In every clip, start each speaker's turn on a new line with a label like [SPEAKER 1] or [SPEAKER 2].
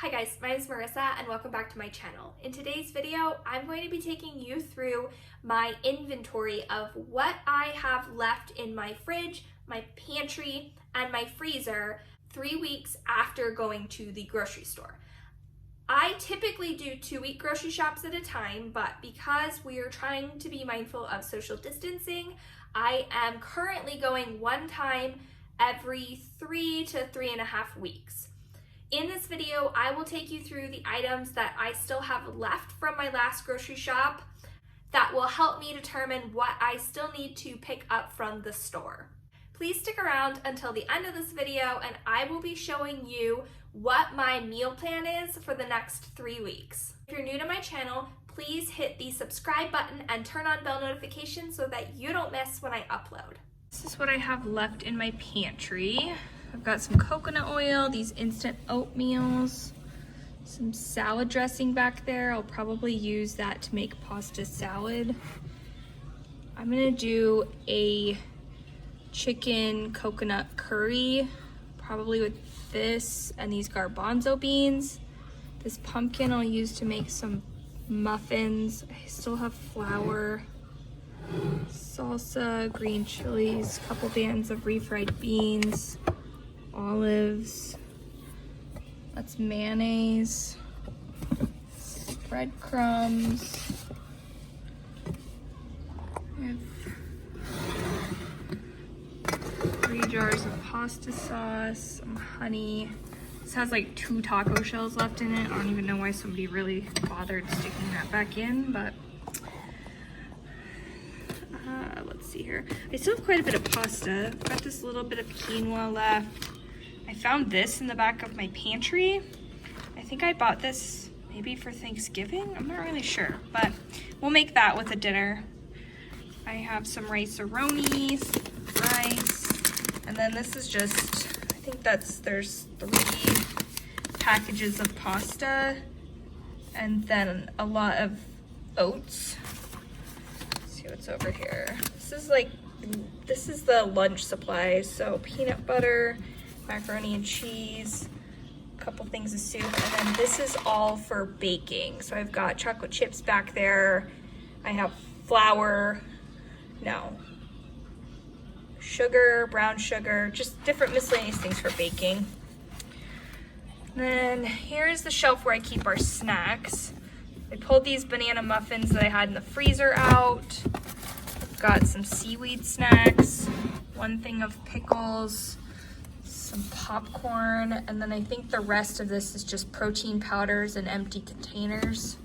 [SPEAKER 1] Hi guys, my name is Marissa and welcome back to my channel. In today's video, I'm going to be taking you through my inventory of what I have left in my fridge, my pantry, and my freezer 3 weeks after going to the grocery store. I typically do 2-week grocery shops at a time, but because we are trying to be mindful of social distancing, I am currently going one time every 3 to 3.5 weeks. In this video, I will take you through the items that I still have left from my last grocery shop that will help me determine what I still need to pick up from the store. Please stick around until the end of this video and I will be showing you what my meal plan is for the next 3 weeks. If you're new to my channel, please hit the subscribe button and turn on bell notifications so that you don't miss when I upload. This is what I have left in my pantry. I've got some coconut oil, these instant oatmeals, some salad dressing back there. I'll probably use that to make pasta salad. I'm gonna do a chicken coconut curry, probably with this and these garbanzo beans. This pumpkin I'll use to make some muffins. I still have flour, salsa, green chilies, a couple bands of refried beans, olives, that's mayonnaise, breadcrumbs. I have 3 jars of pasta sauce, some honey. This has like 2 taco shells left in it. I don't even know why somebody really bothered sticking that back in, but let's see here. I still have quite a bit of pasta. I've got this little bit of quinoa left. I found this in the back of my pantry. I think I bought this maybe for Thanksgiving. I'm not really sure, but we'll make that with a dinner. I have some rice-a-roni, rice, and then this is just, I think there's 3 packages of pasta, and then a lot of oats. Let's see what's over here. This is the lunch supplies, so peanut butter, macaroni and cheese, a couple things of soup, and then this is all for baking. So I've got chocolate chips back there. I have flour, sugar, brown sugar, just different miscellaneous things for baking. And then here's the shelf where I keep our snacks. I pulled these banana muffins that I had in the freezer out. Got some seaweed snacks, 1 thing of pickles, some popcorn, and then I think the rest of this is just protein powders in empty containers.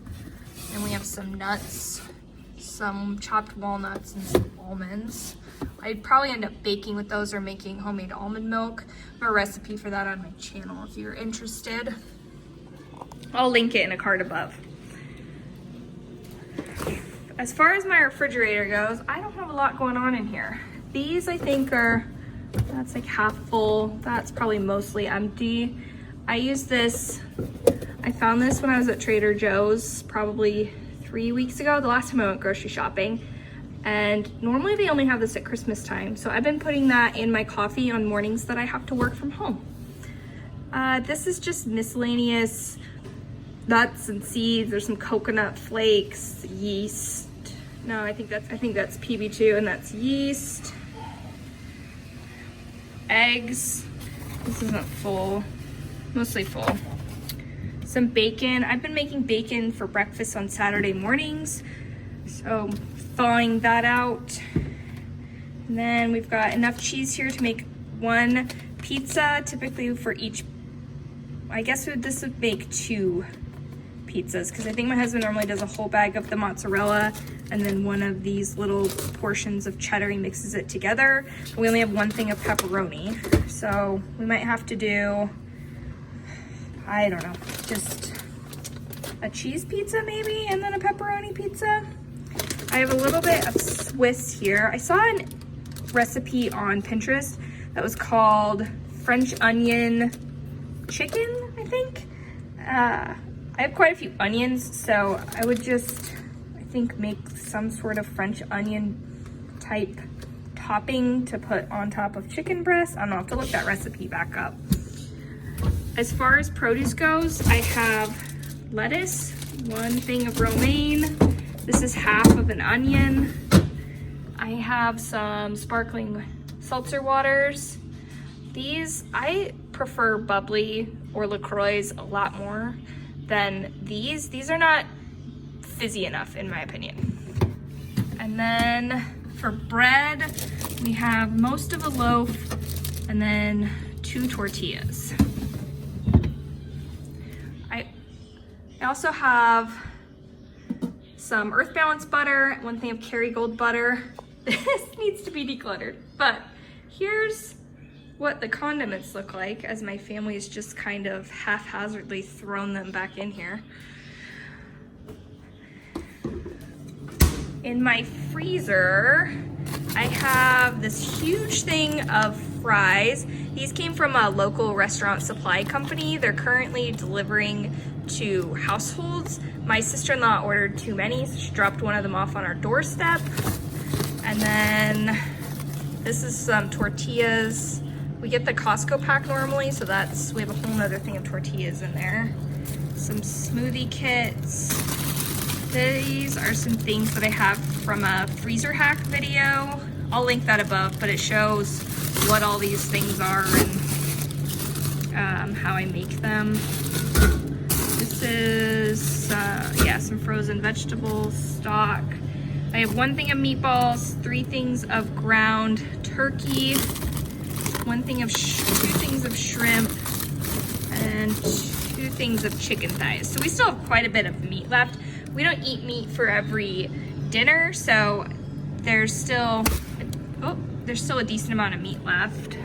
[SPEAKER 1] And we have some nuts, some chopped walnuts, and some almonds. I'd probably end up baking with those or making homemade almond milk. I have a recipe for that on my channel if you're interested. I'll link it in a card above. As far as my refrigerator goes, I don't have a lot going on in here. These I think are, that's like half full. That's probably mostly empty. I use this, I found this when I was at Trader Joe's probably 3 weeks ago, the last time I went grocery shopping. And normally they only have this at Christmas time. So I've been putting that in my coffee on mornings that I have to work from home. This is just miscellaneous nuts and seeds. There's some coconut flakes, yeast. No, I think that's PB2, and that's yeast. Eggs. This isn't full, mostly full. Some bacon. I've been making bacon for breakfast on Saturday mornings, so thawing that out. And then we've got enough cheese here to make 1 pizza, typically for each. I guess this would make 2 pizzas, because I think my husband normally does a whole bag of the mozzarella and then 1 of these little portions of cheddar. He mixes it together. We only have 1 thing of pepperoni, so we might have to do, I don't know, just a cheese pizza maybe, and then a pepperoni pizza. I have a little bit of Swiss here. I saw a recipe on Pinterest that was called French onion chicken, I think. I have quite a few onions, so I would just, I think, make some sort of French onion type topping to put on top of chicken breast. I don't know, I'll have to look that recipe back up. As far as produce goes, I have lettuce, 1 thing of romaine. This is half of an onion. I have some sparkling seltzer waters. These, I prefer bubbly or LaCroix a lot more than these. These are not fizzy enough in my opinion. And then for bread, we have most of a loaf and then 2 tortillas. I also have some Earth Balance butter, 1 thing of Kerrygold butter. This needs to be decluttered, but here's what the condiments look like, as my family has just kind of haphazardly thrown them back in here. In my freezer, I have this huge thing of fries. These came from a local restaurant supply company. They're currently delivering to households. My sister-in-law ordered too many, so she dropped 1 of them off on our doorstep. And then this is some tortillas. We get the Costco pack normally, so we have a whole nother thing of tortillas in there. Some smoothie kits. These are some things that I have from a freezer hack video. I'll link that above, but it shows what all these things are and how I make them. This is, yeah, some frozen vegetables, stock. I have 1 thing of meatballs, 3 things of ground turkey, 2 things of shrimp, and 2 things of chicken thighs. So we still have quite a bit of meat left. We don't eat meat for every dinner, so there's still a decent amount of meat left.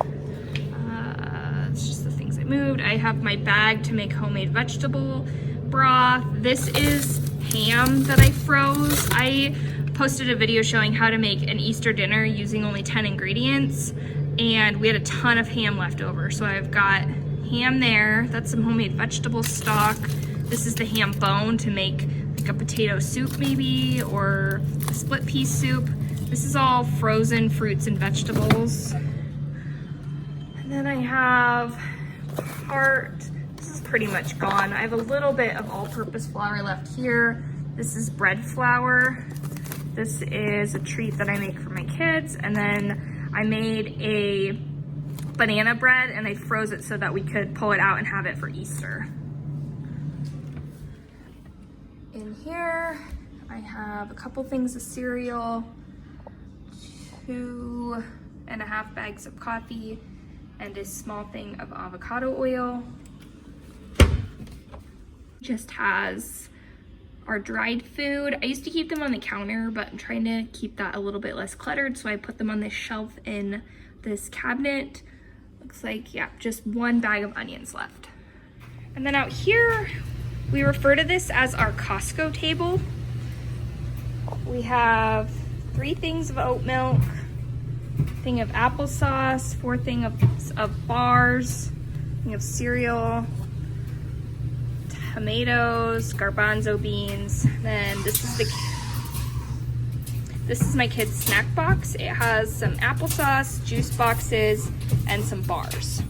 [SPEAKER 1] It's just the things I moved. I have my bag to make homemade vegetable broth. This is ham that I froze. I posted a video showing how to make an Easter dinner using only 10 ingredients, and we had a ton of ham left over. So I've got ham there. That's some homemade vegetable stock. This is the ham bone to make like a potato soup maybe, or a split pea soup. This is all frozen fruits and vegetables. And then I have this is pretty much gone. I have a little bit of all-purpose flour left here. This is bread flour. This is a treat that I make for my kids. And then I made a banana bread and I froze it so that we could pull it out and have it for Easter. In here, I have a couple things of cereal, 2.5 bags of coffee, and a small thing of avocado oil. Just has our dried food. I used to keep them on the counter, but I'm trying to keep that a little bit less cluttered, so I put them on this shelf in this cabinet. Looks like, yeah, just 1 bag of onions left. And then out here, we refer to this as our Costco table. We have 3 things of oat milk, thing of applesauce, 4 things of bars, thing of cereal, tomatoes, garbanzo beans. Then this is my kids' snack box. It has some applesauce, juice boxes, and some bars.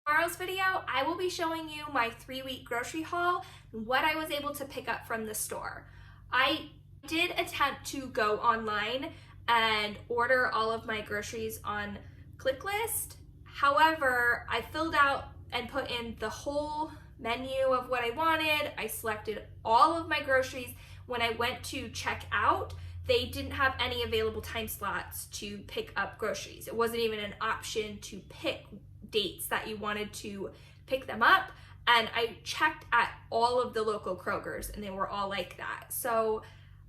[SPEAKER 1] Tomorrow's video, I will be showing you my 3-week grocery haul and what I was able to pick up from the store. I did attempt to go online and order all of my groceries on ClickList. However, I filled out and put in the whole menu of what I wanted. I selected all of my groceries. When I went to check out, they didn't have any available time slots to pick up groceries. It wasn't even an option to pick dates that you wanted to pick them up. And I checked at all of the local Krogers and they were all like that. So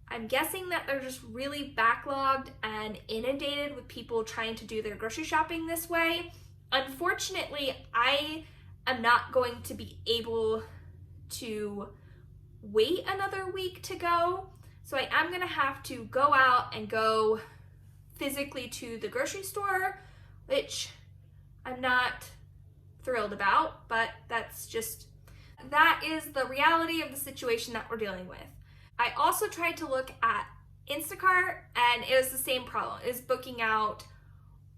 [SPEAKER 1] I'm guessing that they're just really backlogged and inundated with people trying to do their grocery shopping this way. Unfortunately, I am not going to be able to wait another week to go. So I am gonna have to go out and go physically to the grocery store, which I'm not thrilled about, but that is the reality of the situation that we're dealing with. I also tried to look at Instacart and it was the same problem. It was booking out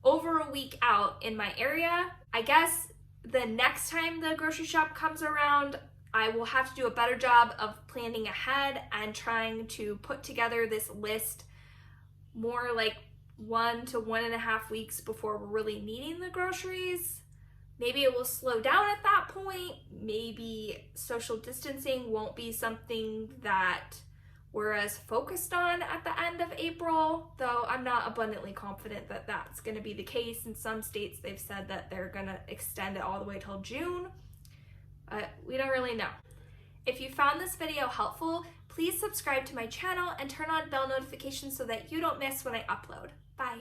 [SPEAKER 1] over a week out in my area. I guess the next time the grocery shop comes around, I will have to do a better job of planning ahead and trying to put together this list more like 1 to 1.5 weeks before we're really needing the groceries. Maybe it will slow down at that point. Maybe social distancing won't be something that we're as focused on at the end of April, though I'm not abundantly confident that that's going to be the case. In some states, they've said that they're going to extend it all the way till June. We don't really know. If you found this video helpful, please subscribe to my channel and turn on bell notifications so that you don't miss when I upload. Bye.